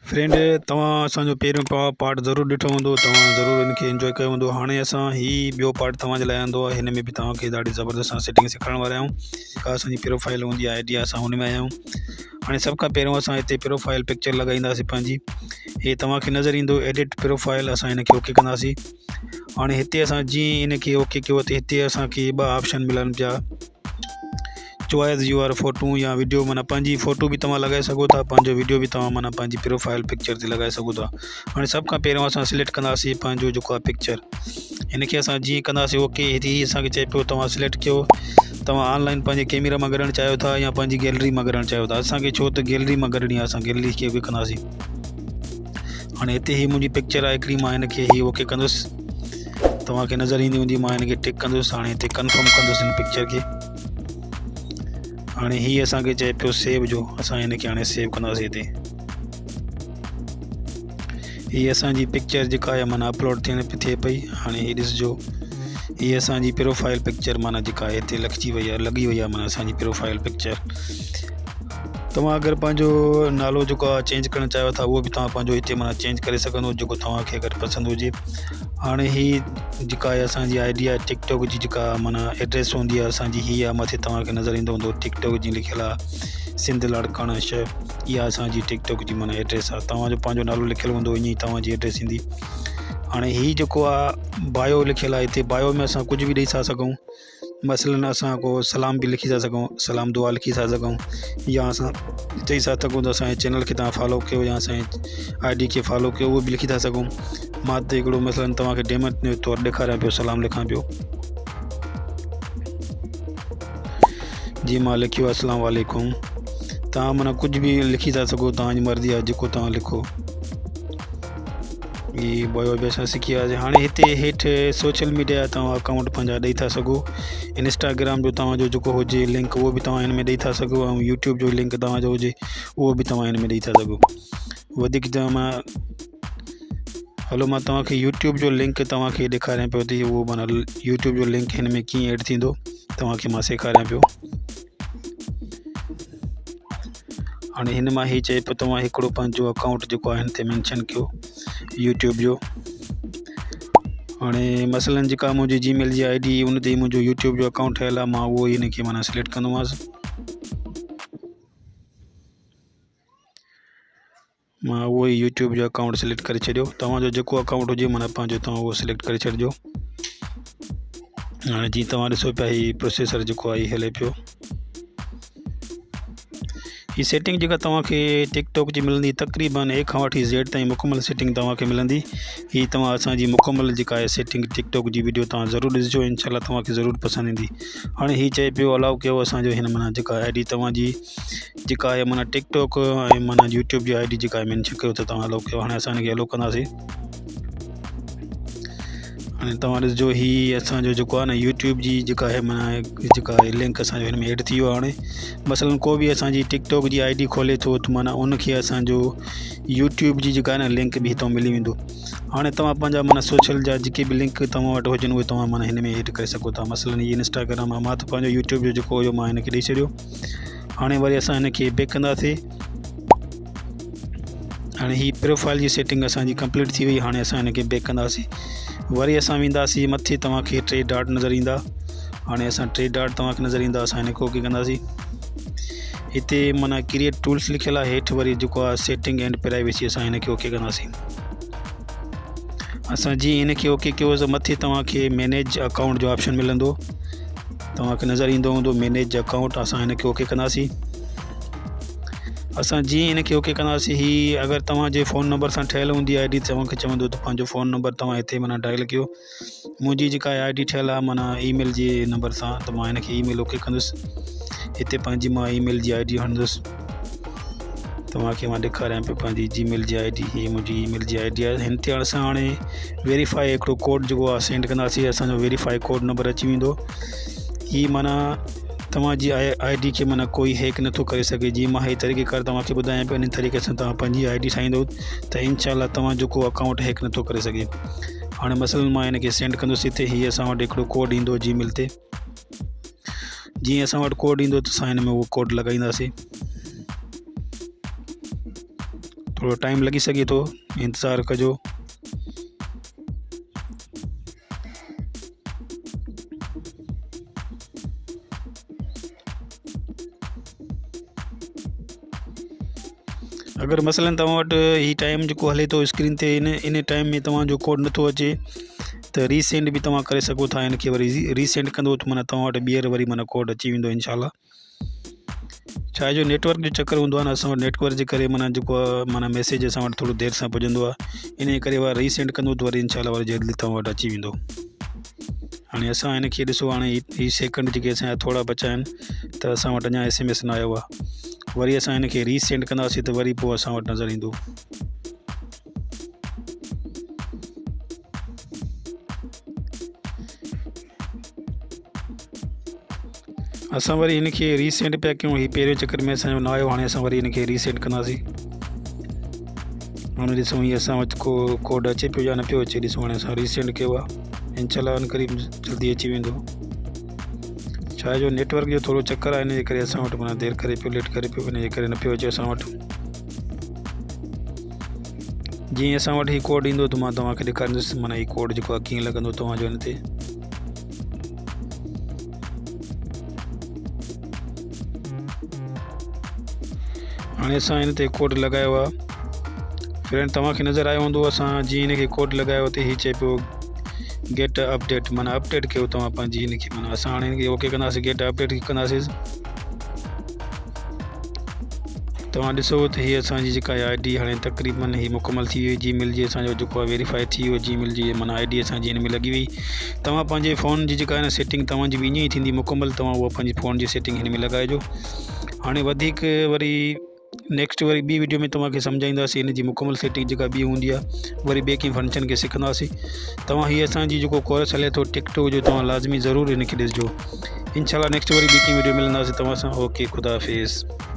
Friend तव्हां असांजो पहिरियों पार्ट ज़रूरु ॾिठो हूंदो, तव्हां ज़रूरु इनखे इंजॉय कयो हूंदो। हाणे असां ॿियो पार्ट तव्हांजे लाइ आंदो आहे। हिन में बि तव्हांखे ॾाढी ज़बरदस्त सेटिंग सेखारण वारा आहियूं। जेका असांजी प्रोफाइल हूंदी आहे, आइडिया असां हुन में आया आहियूं। हाणे सभ खां पहिरियों असां हिते प्रोफाइल पिक्चर लॻाईंदासीं पंहिंजी। हे तव्हांखे नज़र ईंदो एडिट प्रोफाइल, असां हिनखे ओके कंदासीं। हाणे हिते असां जीअं इनखे ओके कयो त हिते असांखे ॿ ऑप्शन मिलनि पिया, चॉइस यूअर फ़ोटू या वीडियो। माना पंहिंजी फ़ोटो बि तव्हां लॻाए सघो था, पंहिंजो वीडियो बि तव्हां माना पंहिंजी प्रोफाइल पिक्चर ते लॻाए सघो था। हाणे सभ खां पहिरियों असां सिलेक्ट कंदासीं पंहिंजो जेको आहे पिक्चर। हिनखे असां जीअं कंदासीं ओके, हिते ही असांखे चए पियो तव्हां सिलेक्ट कयो, तव्हां ऑनलाइन पंहिंजे कैमरा मां कढणु चाहियो था या पंहिंजी गैलरी मां कढणु चाहियो था। असांखे छो त गैलरी मां कढणी आहे, असां गैलरी खे बि कंदासीं। हाणे हिते ही मुंहिंजी पिक्चर आहे हिकिड़ी, मां हिनखे ही ओके कंदुसि। तव्हांखे नज़र ईंदी हूंदी, मां हिनखे टिक कंदुसि। हाणे हिते कंफर्म कंदुसि हिन पिक्चर खे। हाणे ही असांखे चए पियो सेव जो, असां हिनखे हाणे सेव कंदासीं। हिते ही असांजी पिक्चर जेका आहे माना अपलोड थिए पई। हाणे ही ॾिसजो, ही असांजी प्रोफाइल पिक्चर माना जेका आहे हिते लॻी वई आहे माना असांजी प्रोफाइल पिक्चर। तव्हां अगरि पंहिंजो नालो जेको आहे चेंज करणु चाहियो था, उहो बि तव्हां पंहिंजो हिते माना चेंज करे सघंदो, जेको तव्हांखे अगरि पसंदि हुजे। हाणे ही जेका आहे असांजी आइडिया टिकटॉक जी जेका माना एड्रेस हूंदी आहे असांजी, ही आहे मथे तव्हांखे नज़र ईंदो हूंदो टिकटॉक जी लिखियलु आहे, सिंध लाड़काना शहर। इहा असांजी टिकटॉक जी माना एड्रेस आहे। तव्हांजो पंहिंजो नालो लिखियलु हूंदो, ईअं ई तव्हांजी एड्रेस ईंदी। हाणे ही जेको आहे बायो लिखियलु आहे, हिते बायो में असां कुझु बि ॾेई था सघूं। मसलन असां को सलाम बि लिखी था सघूं, सलाम दुआ लिखी था सघूं, या असां चई था सघूं त असांजे चैनल खे तव्हां फॉलो कयो या असांजे आईडी खे फॉलो कयो, उहो बि लिखी था सघूं। मां त हिकिड़ो मसलन तव्हांखे डेमो तौरु ॾेखारियां पियो, सलाम लिखां पियो। जी मां लिखियो अस्सलाम वालेकुम। तव्हां माना कुझु बि लिखी था सघो, तव्हांजी मर्ज़ी आहे, जेको तव्हां लिखो। ही बायो बि असां सिखी वियासीं। हाणे हिते हेठि सोशल मीडिया तव्हां अकाउंट पंहिंजा ॾेई था सघो। इंस्टाग्राम जो तव्हांजो जेको हुजे लिंक, उहो बि तव्हां हिन में ॾेई था सघो, ऐं यूट्यूब जो लिंक तव्हांजो हुजे उहो बि तव्हां हिन में ॾेई था सघो। वधीक हलो मां तव्हांखे यूट्यूब जो लिंक तव्हांखे ॾेखारियां पियो थी, उहो माना यूट्यूब जो लिंक हिन में कीअं एड थींदो तव्हांखे मां सेखारियां पियो। हाणे हिन मां ही चए पियो तव्हां हिकिड़ो पंहिंजो अकाउंट जेको आहे हिन ते मैंशन कयो यूट्यूब जो। हाणे मसलन जेका मुंहिंजी जीमेल जी आईडी उन ते मुंहिंजो यूट्यूब जो अकाउंट ठहियलु आहे, मां उहो हिन खे माना सिलेक्ट कंदोमांसि। मां उहो ई यूट्यूब जो अकाउंट सिलेक्ट करे छॾियो। तव्हांजो जेको अकाउंट हुजे माना पंहिंजो तव्हां उहो सिलेक्ट करे छॾिजो। हाणे जीअं तव्हां ॾिसो पिया, ही प्रोसेसर जेको आहे हले पियो। ही सेटिंग जेका तव्हांखे टिकटॉक जी मिलंदी, तक़रीबन ए खां वठी ज़ेड ताईं मुकमल सेटिंग तव्हांखे मिलंदी। ही तव्हां असांजी मुकमल जेका आहे सेटिंग टिकटॉक जी वीडियो तव्हां ज़रूरु ॾिसिजो, इंशाल्लाह तव्हांखे ज़रूरु पसंदि ईंदी। हाणे ही चए पियो अलाउ कयो असांजो हिन माना जेका आईडी तव्हांजी जेका आहे माना टिकटॉक ऐं माना यूट्यूब जी आईडी जेका आहे मैंशन कयो त तव्हां अलाउ कयो। हाणे असां हिनखे अलाउ कंदासीं। हाणे तव्हां ॾिसिजो, ही असांजो जेको आहे न यूट्यूब जी जेका आहे माना जेका आहे लिंक असांजो हिन में एड थी वियो आहे। हाणे मसलन को बि असांजी टिकटॉक जी आईडी खोले थो त माना उनखे असांजो यूट्यूब जी जेका आहे न लिंक बि हितां मिली वेंदो। हाणे तव्हां पंहिंजा माना सोशल जा जेके बि लिंक तव्हां वटि हुजनि उहे तव्हां माना हिन में एड करे सघो था। मसलन हीअ इंस्टाग्राम आहे, मां त पंहिंजो यूट्यूब जो जेको हुयो मां हिनखे ॾेई छॾियो। हाणे वरी असां हिनखे बैक कंदासीं। हाणे ही प्रोफाइल जी सेटिंग असांजी कंप्लीट थी वई। हाणे असां हिनखे बैक कंदासीं। वरी असां वेंदासीं मथे, तव्हांखे 3 डॉट नज़र ईंदा। हाणे असां 3 डॉट तव्हांखे नज़र ईंदा, असां हिनखे ओके कंदासीं। हिते माना क्रिएट टूल्स लिखियलु आहे, हेठि वरी जेको आहे सेटिंग एंड प्राइवेसी, असां हिनखे ओके कंदासीं। असां जीअं हिनखे ओके कयो त मथे तव्हांखे मैनेज अकाउंट जो ऑप्शन मिलंदो, तव्हांखे नज़र ईंदो हूंदो मैनेज अकाउंट। असां हिनखे ओके कंदासीं। असां जीअं हिनखे ओके कंदासीं, ही अगरि तव्हांजे फ़ोन नंबर सां ठहियलु हूंदी आईडी, तव्हांखे चवंदो त पंहिंजो फ़ोन नंबर तव्हां हिते माना डायल कयो। मुंहिंजी जेका आईडी ठहियलु आहे माना ईमेल जे नंबर सां, त मां हिनखे ईमेल ओके कंदुसि। हिते पंहिंजी मां ईमेल जी आईडी हणंदुसि। तव्हांखे मां ॾेखारियां पियो पंहिंजी जीमेल जी आईडी, हीअ मुंहिंजी ईमेल जी आईडी आहे। हिन ते असां हाणे वेरीफाई हिकिड़ो कोड जेको आहे सेंड कंदासीं, असांजो वेरीफाई कोड नंबर अची वेंदो। हीअ माना तव्हांजी आईडी खे माना कोई हैक नथो करे सघे। जीअं मां हीअ तरीक़ेकार तव्हांखे ॿुधायां पियो, इन तरीक़े सां तव्हां पंहिंजी आईडी ठाहींदो त इंशाल्लाह तव्हां जेको अकाउंट हैक नथो करे सघे। हाणे मसलन मां हिनखे सेंड कंदुसि। हिते हीअ असां वटि हिकिड़ो कोड ईंदो जीमेल ते। जीअं असां वटि कोड ईंदो त असां हिन में उहो कोड लॻाईंदासीं। थोड़ो टाइम लगी सघे थो, इंतज़ारु कजो। अगर मसलन तव्हां वटि ही टाइम जेको हले थो स्क्रीन ते इन टाइम में तव्हांजो कोड नथो अचे त रीसेंड भी तव्हां करे सघो था। इनखे वरी रीसेंड कंदो त माना तव्हां वटि ॿीहर वरी माना कोड अची वेंदो इंशाल्लाह। छा जो नेटवर्क जो चक्कर हूंदो आहे न, असां वटि नेटवर्क जे करे माना जेको आहे माना मैसेज असां वटि थोरो देरि सां पुॼंदो आहे। इन करे वरी रीसेंड कंदो त वरी इंशाल्लाह वरी जल्दी तव्हां वटि अची वेंदो। हाणे असां इनखे ॾिसो, हाणे ही सेकंड जेके असांजा थोरा बचा आहिनि त असां वटि अञा SMS न आयो आहे। वरी असां इनखे रीसेंड कंदासीं त वरी पोइ असां वटि नज़र ईंदो। असां वरी इनखे रीसेंड पिया कयूं, ही पहिरियों चक्कर में असांजो न आयो, हाणे असां वरी इनखे रीसेंड कंदासीं। हाणे ॾिसूं हीअ असां वटि कोड अचे पियो या न पियो अचे। ॾिसूं हाणे असां रीसेंड कयो आहे, इंशाल्लाह इन करीब जल्दी अची वेंदो। छा जो नेटवर्क जो थोरो चक्कर आहे, इन जे करे असां वटि माना देरि करे पियो, लेट करे पियो, इन जे करे न पियो अचे असां वटि। जीअं असां वटि ही कोड ईंदो त मां तव्हांखे ॾेखारींदुसि माना ही कोड जेको आहे कीअं लॻंदो तव्हांजो हिन ते। हाणे असां हिन ते कोड लॻायो आहे। फ्रेंड तव्हांखे नज़र आयो हूंदो, असां जीअं हिनखे कोड लॻायो त हीअ चए पियो गेट अपडेट, माना अपडेट कयो तव्हां पंहिंजी हिनखे। माना असां हाणे हिनखे ओके कंदासीं, गेट अपडेट कंदासीं। तव्हां ॾिसो त हीअ असांजी जेका ID हाणे तक़रीबन ही मुकमल थी वई। जीमेल जी असांजो जेको आहे वेरीफाई थी वियो, जीमेल जी माना ID असांजी हिन में लॻी वई। तव्हां पंहिंजे फ़ोन जी जेका आहे न सेटिंग तव्हांजी बि ईअं ई थींदी मुकमल, तव्हां उहा पंहिंजी फ़ोन जी सेटिंग हिन में लॻाइजो। हाणे वधीक वरी नेक्स्ट वरी ॿी वीडियो में तव्हांखे सम्झाईंदासीं हिन जी मुकमल सेटिंग जेका ॿी हूंदी आहे, वरी ॿिए कंहिं फंक्शन खे सिखंदासीं। तव्हां हीअ असांजी जेको कोर्स हले थो टिकटॉक जो, तव्हां लाज़मी ज़रूरु हिनखे ॾिसजो। इंशाल्लाह नेक्स्ट वरी ॿी कंहिं वीडियो मिलंदासीं तव्हां सां। ओके, ख़ुदा हाफ़िज़।